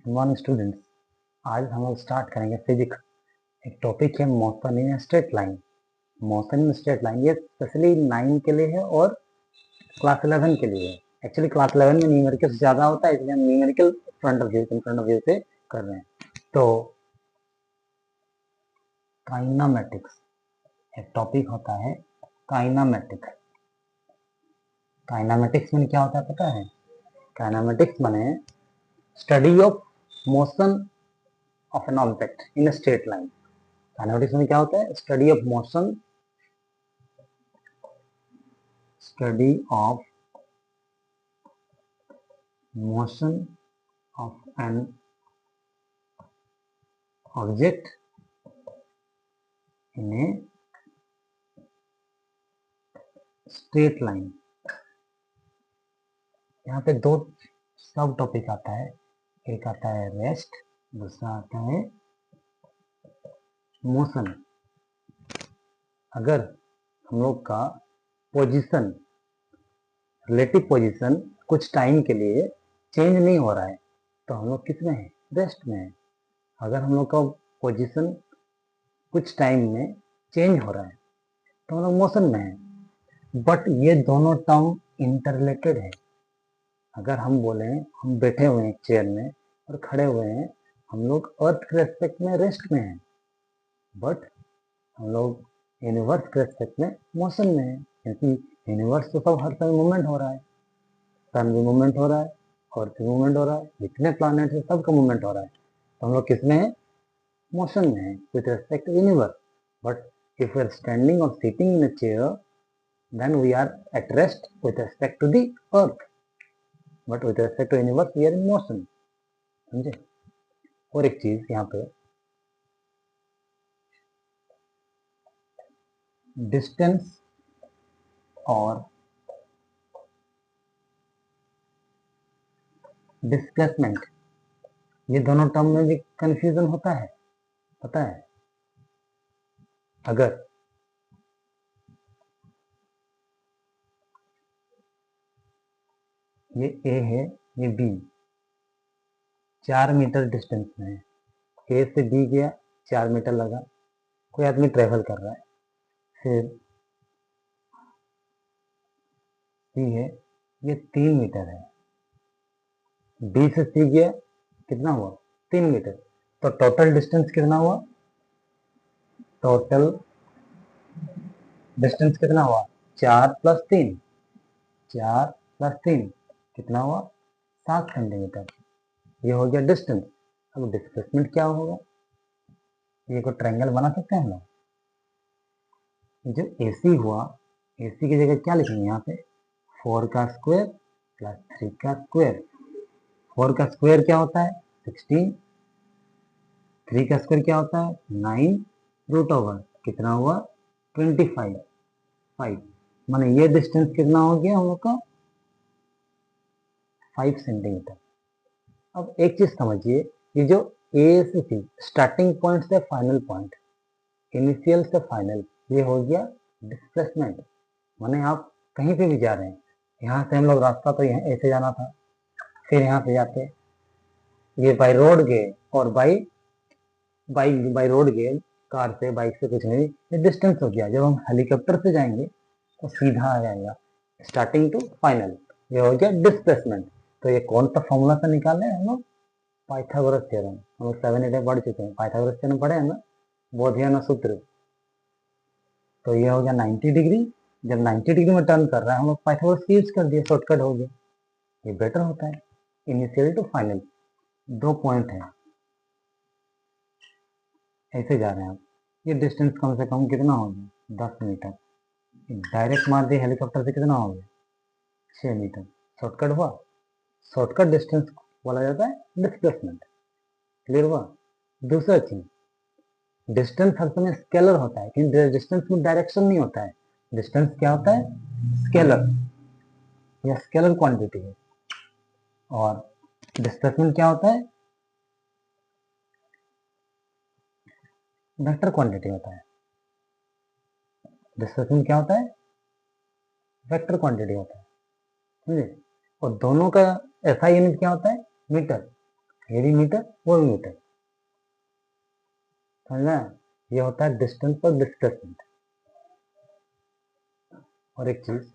Morning students, आज हम लोग स्टार्ट करेंगे फिजिक्स। एक टॉपिक है motion in straight line. Motion in straight line ये स्पेशली 9 के लिए है और क्लास 11 के लिए है। एक्चुअली क्लास 11 में न्यूमेरिकल ज़्यादा होता है, इसलिए हम न्यूमेरिकल फ्रंट ऑफ व्यू से कर रहे हैं। तो काइनामेटिक्स एक टॉपिक होता है। काइनामेटिक्स काइनामेटिक्स में क्या होता है पता है? काइनामेटिक्स माने study of motion of an object in straight line. Kinematics में क्या होता है? Study of motion of an object in a straight line. यहाँ पे दो सब टॉपिक आता है, एक आता है रेस्ट, दूसरा आता है मोशन। अगर हम लोग का पोजीशन, रिलेटिव पोजीशन कुछ टाइम के लिए चेंज नहीं हो रहा है तो हम लोग किस में है? रेस्ट में है। अगर हम लोग का पोजीशन कुछ टाइम में चेंज हो रहा है तो हम लोग मोशन में है। बट ये दोनों टर्म इंटररिलेटेड है। अगर हम बोले हम बैठे हुए हैं चेयर में और खड़े हुए हैं, हम लोग अर्थ के रेस्पेक्ट में रेस्ट में हैं, बट हम लोग यूनिवर्स के रेस्पेक्ट में मोशन में है, क्योंकि यूनिवर्स तो सब हर समय मूवमेंट हो रहा है। सन भी मूवमेंट हो रहा है, अर्थ भी मूवमेंट हो रहा है, जितने प्लैनेट है सबका मूवमेंट हो रहा है। तो हम लोग किस में है? मोशन में है with respect to universe. But if we are standing or sitting in a chair, then we are at rest with respect to the earth, but with respect to universe we are in motion। समझे? और एक चीज यहाँ पे, distance और displacement, ये दोनों term में भी कंफ्यूजन होता है, पता है? अगर ये ए है, ये बी, 4 मीटर डिस्टेंस में है। ए से बी गया, 4 मीटर लगा, कोई आदमी ट्रेवल कर रहा है। फिर सी है, ये 3 मीटर है। बी से सी गया, कितना हुआ? 3 मीटर। तो टोटल डिस्टेंस कितना हुआ? टोटल डिस्टेंस कितना हुआ? 4 + 3, 4 + 3 कितना हुआ? 7 सेंटीमीटर। ये हो गया डिस्टेंस। अब डिस्प्लेसमेंट क्या होगा? ये को ट्रायंगल बना सकते हैं हम लोग। जो AC हुआ, AC की जगह क्या लिखेंगे यहाँ पे? 4 का स्क्वायर + 3 का स्क्वायर। 4 का स्क्वायर क्या होता है? 16। 3 का स्क्वायर क्या होता है? 9 √, कितना हुआ? 25। 5 माने ये डिस्टेंस कितना हो गया हम लोग का? 5 सेंटीमीटर। अब एक चीज समझिए, ये जो ए से सी, स्टार्टिंग पॉइंट से फाइनल पॉइंट, इनिशियल से फाइनल, ये हो गया डिस्प्लेसमेंट। माने आप कहीं पे भी जा रहे हैं, यहाँ से हम लोग रास्ता तो यहाँ ऐसे जाना था, फिर यहाँ से जाते ये बाई रोड गए और बाई रोड गए, कार से, बाइक से, कुछ नहीं, ये डिस्टेंस हो गया। जब हम हेलीकॉप्टर से जाएंगे तो सीधा आ जाएगा स्टार्टिंग टू फाइनल, ये हो गया डिस्प्लेसमेंट। तो ये कौन सा फॉर्मूला से निकाले हम लोग? Pythagoras theorem. हम लोग 7 8 पढ़ चुके हैं, पाइथागोरस थ्योरम पढ़े हैं ना, बोधियन सूत्र। तो ये हो गया 90 डिग्री। जब 90 डिग्री में टर्न कर रहा है, हम लोग पाइथागोरस यूज कर दिया, शॉर्टकट हो गया, ये बेटर होता है। इनिशियल टू फाइनल 2 पॉइंट है, ऐसे जा रहे हैं आप। ये डिस्टेंस कम से कम कितना हो गया? 10 मीटर। डायरेक्ट मार दिए हेलीकॉप्टर से, कितना हो गया? 6 मीटर। शॉर्टकट हुआ। शॉर्टकट डिस्टेंस बोला जाता है डिस्प्लेसमेंट। क्लियर हुआ? दूसरा चीज, डिस्टेंस हर समय स्केलर होता है, लेकिन डिस्टेंस में डायरेक्शन नहीं होता है। डिस्टेंस क्या होता है? स्केलर, या स्केलर क्वांटिटी है। और डिस्प्लेसमेंट क्या होता है? वेक्टर क्वांटिटी होता है। डिस्प्लेसमेंट क्या होता है? वेक्टर क्वांटिटी होता है, समझे? और दोनों का SI यूनिट क्या होता है? मीटर। ये भी मीटर, वो भी मीटर, समझना। ये होता है डिस्टेंस और डिस्प्लेसमेंट। और एक चीज